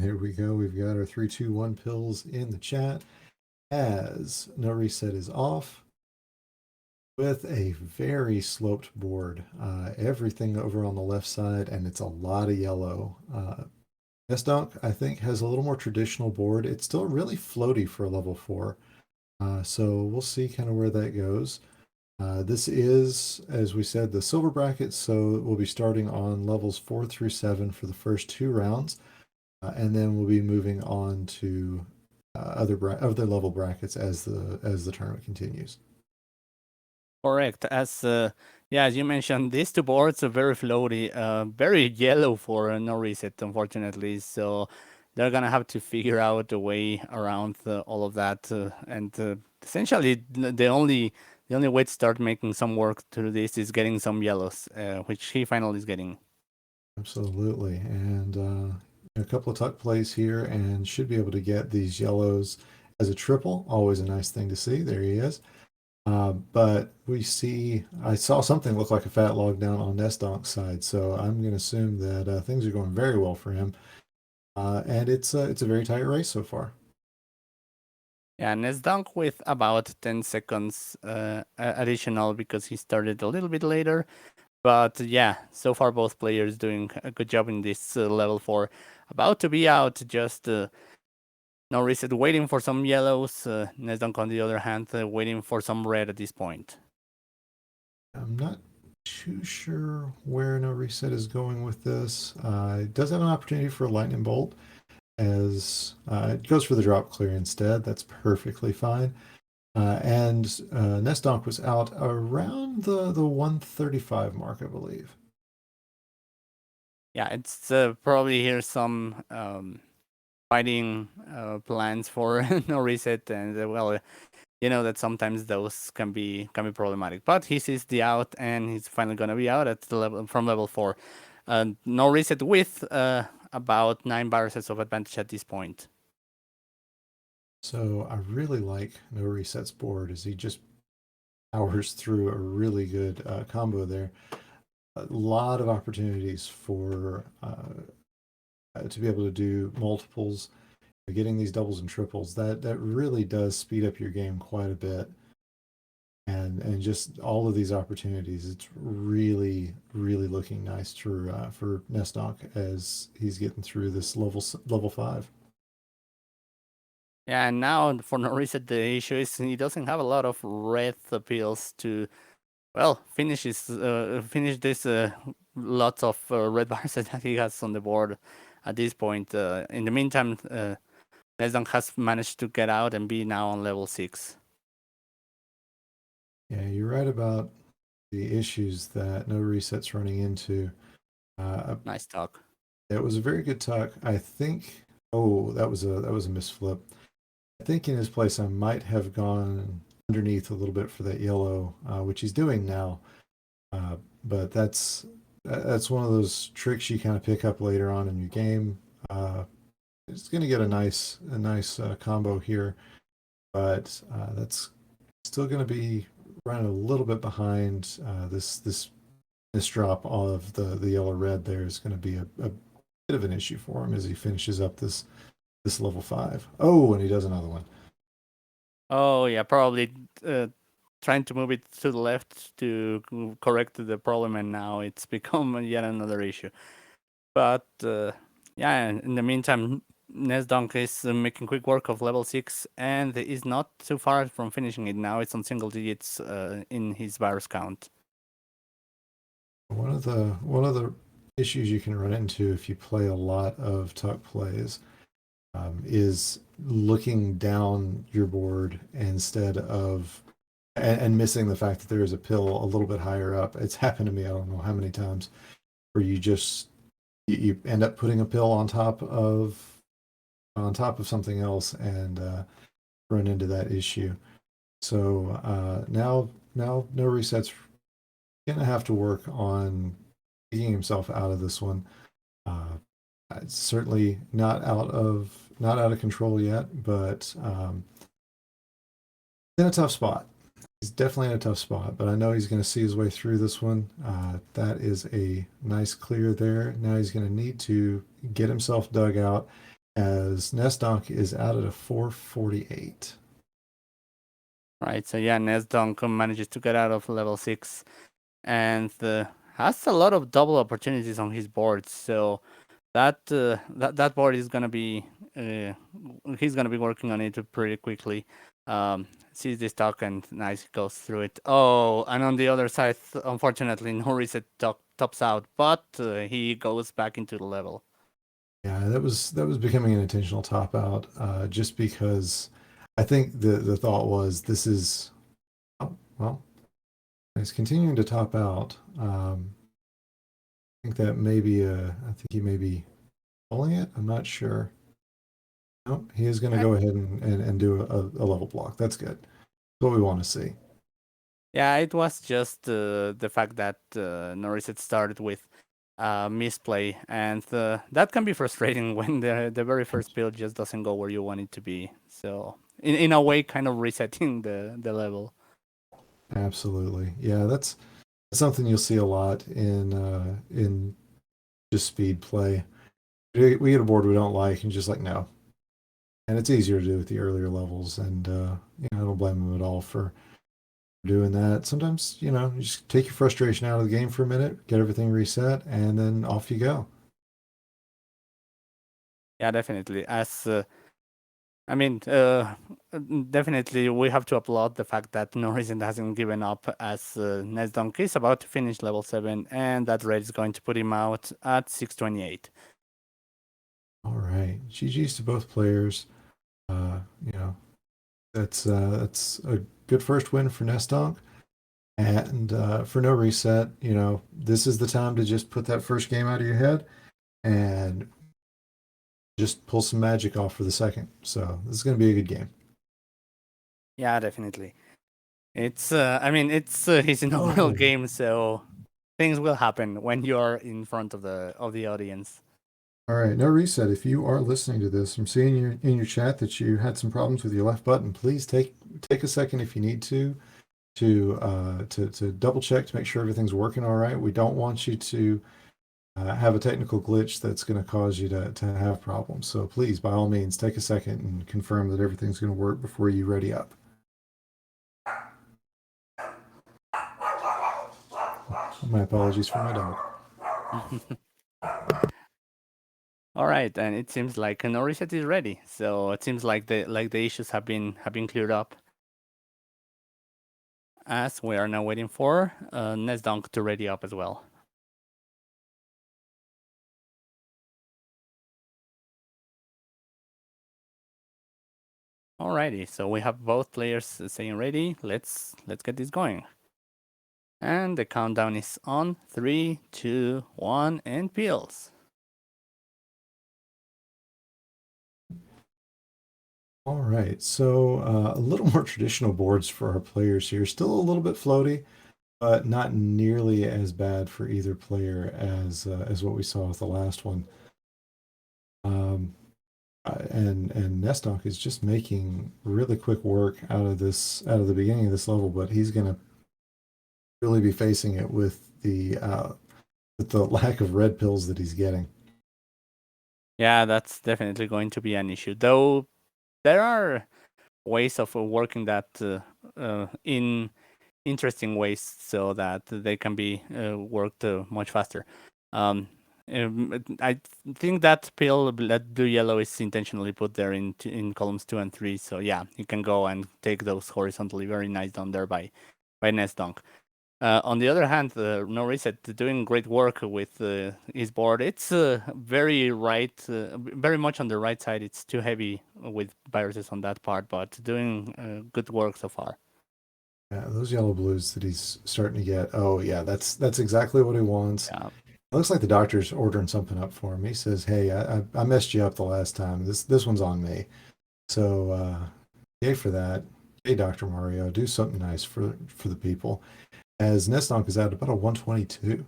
there we go. We've got our 3, 2, 1 pills in the chat as NoReSett is off with a very sloped board. Everything over on the left side, and it's a lot of yellow. Nesdonk, I think, has a little more traditional board. It's still really floaty for a level 4. So we'll see kind of where that goes. This is, as we said, the silver bracket, so we'll be starting on levels 4 through 7 for the first 2 rounds, and then we'll be moving on to other level brackets as the tournament continues. Correct. As you mentioned, these two boards are very floaty, very yellow for NoReSett, unfortunately. So they're gonna have to figure out a way around all of that, and essentially the only way to start making some work through this is getting some yellows, which he finally is getting. Absolutely, and a couple of tuck plays here, and should be able to get these yellows as a triple. Always a nice thing to see. There he is. But I saw something look like a fat log down on Nesdonk's side, so I'm going to assume that things are going very well for him. And it's a very tight race so far. Yeah, Nesdonk with about 10 seconds additional because he started a little bit later. But yeah, so far both players doing a good job in this level 4. About to be out, just NoReSett waiting for some yellows. Nesdonk, on the other hand, waiting for some red at this point. I'm not too sure where NoReSett is going with this. It does have an opportunity for a lightning bolt, as it goes for the drop clear instead. That's perfectly fine. And Nesdonk was out around the 135 mark, I believe. Yeah, it's probably here some fighting plans for NoReSett, and well, you know that sometimes those can be problematic. But he sees the out, and he's finally gonna be out at the level from level 4. NoReSett with about 9 viruses of advantage at this point. So I really like NoReSett's board as he just powers through a really good combo there. A lot of opportunities for to be able to do multiples, getting these doubles and triples. That really does speed up your game quite a bit. And just all of these opportunities, it's really looking nice for Nesdonk as he's getting through this level 5. Yeah, and now for NoReSett, the issue is he doesn't have a lot of red appeals to, well, finish this lots of red bars that he has on the board at this point. In the meantime, Nesdonk has managed to get out and be now on level 6. Yeah, you're right about the issues that NoReSett's running into. Nice talk. It was a very good tuck. I think. Oh, that was a misflip. I think in his place I might have gone underneath a little bit for that yellow, which he's doing now. But that's one of those tricks you kind of pick up later on in your game. It's going to get a nice combo here, but that's still going to be running a little bit behind. This drop of the yellow red there is going to be a bit of an issue for him as he finishes up this level 5. Oh, and he does another one. Oh yeah, probably trying to move it to the left to correct the problem, and now it's become yet another issue. But yeah, in the meantime, Nesdonk is making quick work of level 6 and is not too far from finishing it. Now it's on single digits in his virus count. One of the issues you can run into if you play a lot of tuck plays is looking down your board instead of and missing the fact that there is a pill a little bit higher up. It's happened to me I don't know how many times where you end up putting a pill on top of something else and run into that issue. So now NoReSett's gonna have to work on getting himself out of this one. It's certainly not out of control yet, but in a tough spot. He's definitely in a tough spot, but I know he's going to see his way through this one. That is a nice clear there. Now he's going to need to get himself dug out as Nesdonk is out at a 448. Right, so yeah, Nesdonk manages to get out of level 6 and has a lot of double opportunities on his board. So that board is gonna be he's gonna be working on it pretty quickly. Sees this talk and nice goes through it. Oh, and on the other side, unfortunately, NoReSett tops out, but he goes back into the level. Yeah, that was becoming an intentional top out, just because I think the thought was this is, oh, well, he's continuing to top out. I think that maybe I think he may be pulling it. I'm not sure. No, he is going to go ahead and do a level block. That's good. That's what we want to see. Yeah, it was just the fact that NoReSett started with misplay, and that can be frustrating when the very first build just doesn't go where you want it to be. So in a way, kind of resetting the level. Absolutely. Yeah, that's something you'll see a lot in just speed play. We get a board we don't like and just like no. And it's easier to do with the earlier levels, and I don't blame them at all for doing that. Sometimes, you just take your frustration out of the game for a minute, get everything reset, and then off you go. Yeah, definitely. As I mean, definitely we have to applaud the fact that NoReSett hasn't given up, as Nesdonk is about to finish level 7, and that raid is going to put him out at 628. All right. GG's to both players. That's a good first win for Nestonk. And for NoReSett, this is the time to just put that first game out of your head and just pull some magic off for the second. So this is going to be a good game. Yeah, definitely. It's his inaugural game, so things will happen when you're in front of the audience. All right, NoReSett. If you are listening to this, I'm seeing in your chat that you had some problems with your left button. Please take a second if you need to double check to make sure everything's working all right. We don't want you to have a technical glitch that's going to cause you to have problems. So please, by all means, take a second and confirm that everything's going to work before you ready up. My apologies for my dog. All right, and it seems like NoReSett is ready. So it seems like the issues have been cleared up. As we are now waiting for Nesdonk to ready up as well. Alrighty, so we have both players saying ready. Let's get this going. And the countdown is on 3, 2, 1, and peels. All right, so a little more traditional boards for our players here. Still a little bit floaty, but not nearly as bad for either player as what we saw with the last one. And Nestonk is just making really quick work out of the beginning of this level, but he's going to really be facing it with the lack of red pills that he's getting. Yeah, that's definitely going to be an issue. Though there are ways of working that in interesting ways so that they can be worked much faster. I think that pill, that blue yellow, is intentionally put there in columns 2 and 3. So yeah, you can go and take those horizontally. Very nice down there by Nesdonk. On the other hand, NoReSett doing great work with his board. It's very much on the right side. It's too heavy with viruses on that part, but doing good work so far. Yeah, those yellow blues that he's starting to get. Oh yeah, that's exactly what he wants. Yeah. It looks like the doctor's ordering something up for him. He says, "Hey, I messed you up the last time. This one's on me." So yay for that. Hey, Dr. Mario, do something nice for the people. As Nestonk is at about a 122.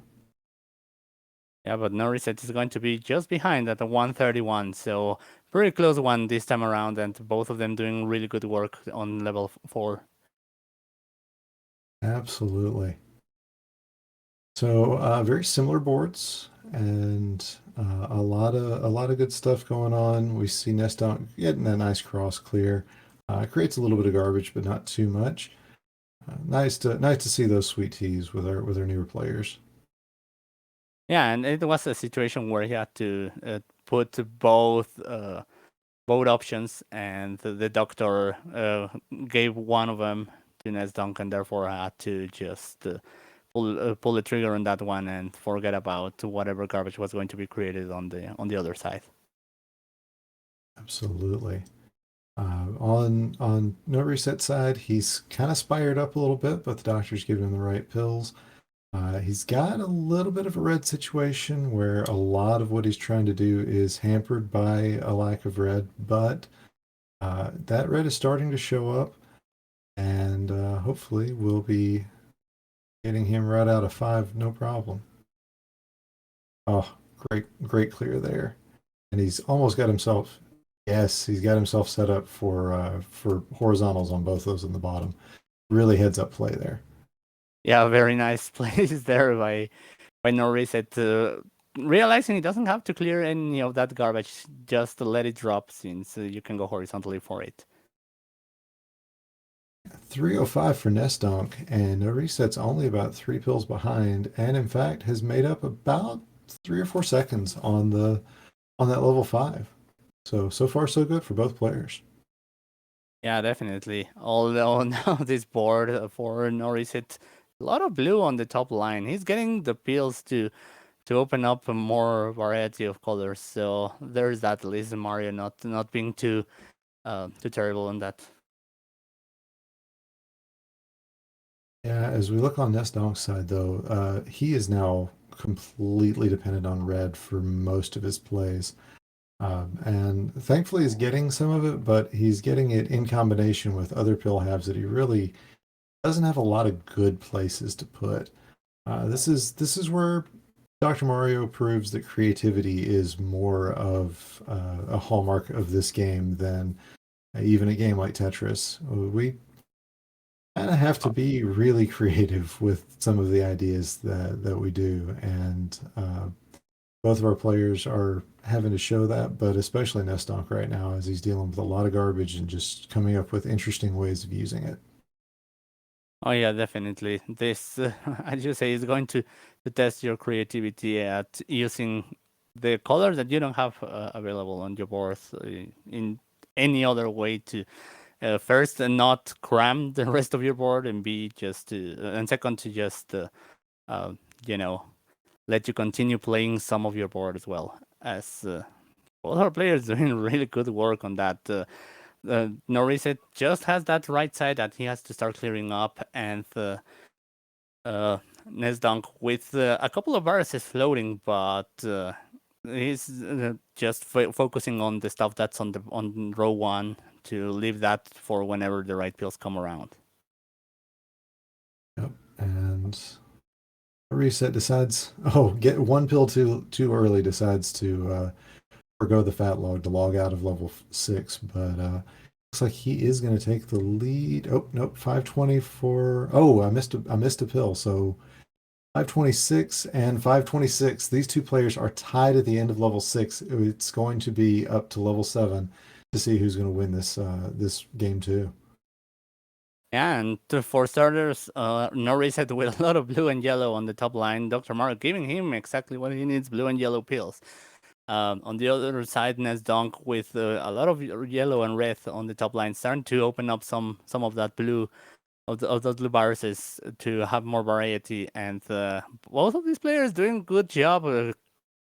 Yeah, but NoReSett is going to be just behind at a 131, so pretty close one this time around, and both of them doing really good work on level 4. Absolutely. So very similar boards. and a lot of good stuff going on. We see Nesdonk getting a nice cross clear. Creates a little bit of garbage, but not too much. Nice to see those sweet teas with our newer players. Yeah, and it was a situation where he had to put both options, and the doctor gave one of them to Nesdonk, and therefore I had to just pull the trigger on that one and forget about whatever garbage was going to be created on the other side. Absolutely. On NoReSett side, he's kind of spired up a little bit, but the doctor's giving him the right pills. He's got a little bit of a red situation where a lot of what he's trying to do is hampered by a lack of red, but that red is starting to show up, and hopefully we'll be getting him right out of 5, no problem. Oh, great clear there. And he's almost got himself, yes, he's got himself set up for horizontals on both those in the bottom. Really heads up play there. Yeah, very nice plays there by NoReSett. Realizing he doesn't have to clear any of that garbage, just to let it drop, since you can go horizontally for it. 305 for Nesdonk, and NoReSett's only about 3 pills behind, and in fact has made up about 3 or 4 seconds on that level 5. So far so good for both players. Yeah, definitely. Although now this board for NoReSett, a lot of blue on the top line. He's getting the pills to open up a more variety of colors. So there's that, at least Mario not being too terrible on that. Yeah, as we look on Nesdonk's side, though, he is now completely dependent on red for most of his plays. And thankfully he's getting some of it, but he's getting it in combination with other pill halves that he really doesn't have a lot of good places to put. This is where Dr. Mario proves that creativity is more of a hallmark of this game than even a game like Tetris. We kind of have to be really creative with some of the ideas that we do, and both of our players are having to show that, but especially Nesdonk right now, as he's dealing with a lot of garbage and just coming up with interesting ways of using it. Oh yeah, definitely. This, as you say, is going to test your creativity at using the colors that you don't have available on your board in any other way to first not cram the rest of your board, and B, just to and second, to just you know, let you continue playing some of your board as well. As both our players doing really good work on that. NoReSett just has that right side that he has to start clearing up, and Nesdonk with a couple of viruses floating, but he's just focusing on the stuff that's on row 1 to leave that for whenever the right pills come around. Yep, and NoReSett decides, get one pill too early, decides to forgo the fat log to log out of level 6, but looks like he is going to take the lead. Oh, nope, 524. Oh, I missed a pill. So 526 and 526. These two players are tied at the end of level 6. It's going to be up to level 7 to see who's going to win this game too. Yeah, and for starters, NoReSett with a lot of blue and yellow on the top line. Dr. Mario giving him exactly what he needs, blue and yellow pills. On the other side, Nesdonk with a lot of yellow and red on the top line, starting to open up some of that blue, of those blue viruses to have more variety. And both of these players doing a good job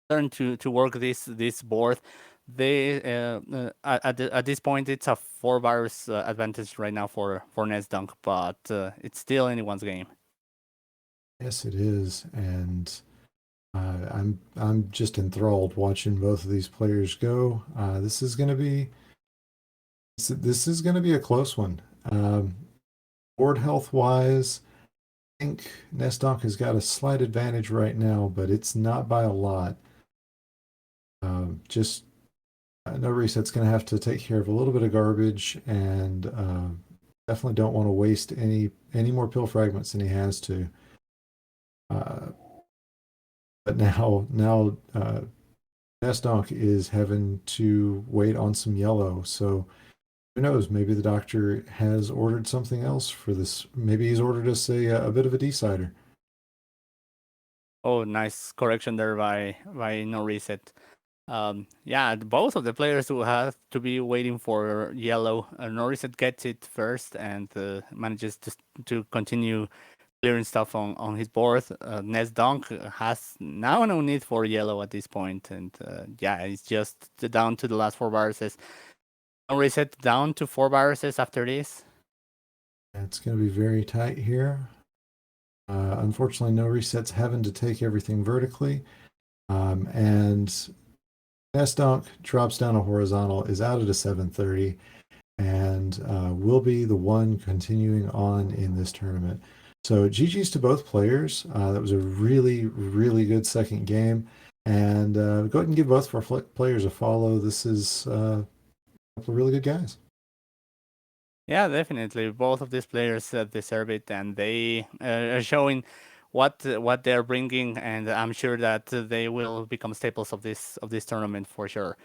starting to work this board. They at this point, it's a 4 virus advantage right now for Nesdonk, but it's still anyone's game. Yes, it is, and I'm just enthralled watching both of these players go. This is going to be a close one. Board health wise, I think Nesdonk has got a slight advantage right now, but it's not by a lot. Just NoReSett's going to have to take care of a little bit of garbage, and definitely don't want to waste any more pill fragments than he has to. but now Nesdonk is having to wait on some yellow. So who knows? Maybe the doctor has ordered something else for this. Maybe he's ordered us a bit of a decider. Oh, nice correction there by NoReSett. Yeah, both of the players will have to be waiting for yellow. NoReSett gets it first and manages to continue clearing stuff on his board. Nesdonk has now no need for yellow at this point, and yeah, it's just down to the last 4 viruses. NoReSett down to 4 viruses after this. It's going to be very tight here. Unfortunately, NoReSett's having to take everything vertically. And Nesdonk drops down a horizontal, is out at a 730, and will be the one continuing on in this tournament. So GG's to both players. That was a really, really good second game. And go ahead and give both of our players a follow. This is a couple of really good guys. Yeah, definitely. Both of these players deserve it, and they are showing what they're bringing, and I'm sure that they will become staples of this tournament for sure.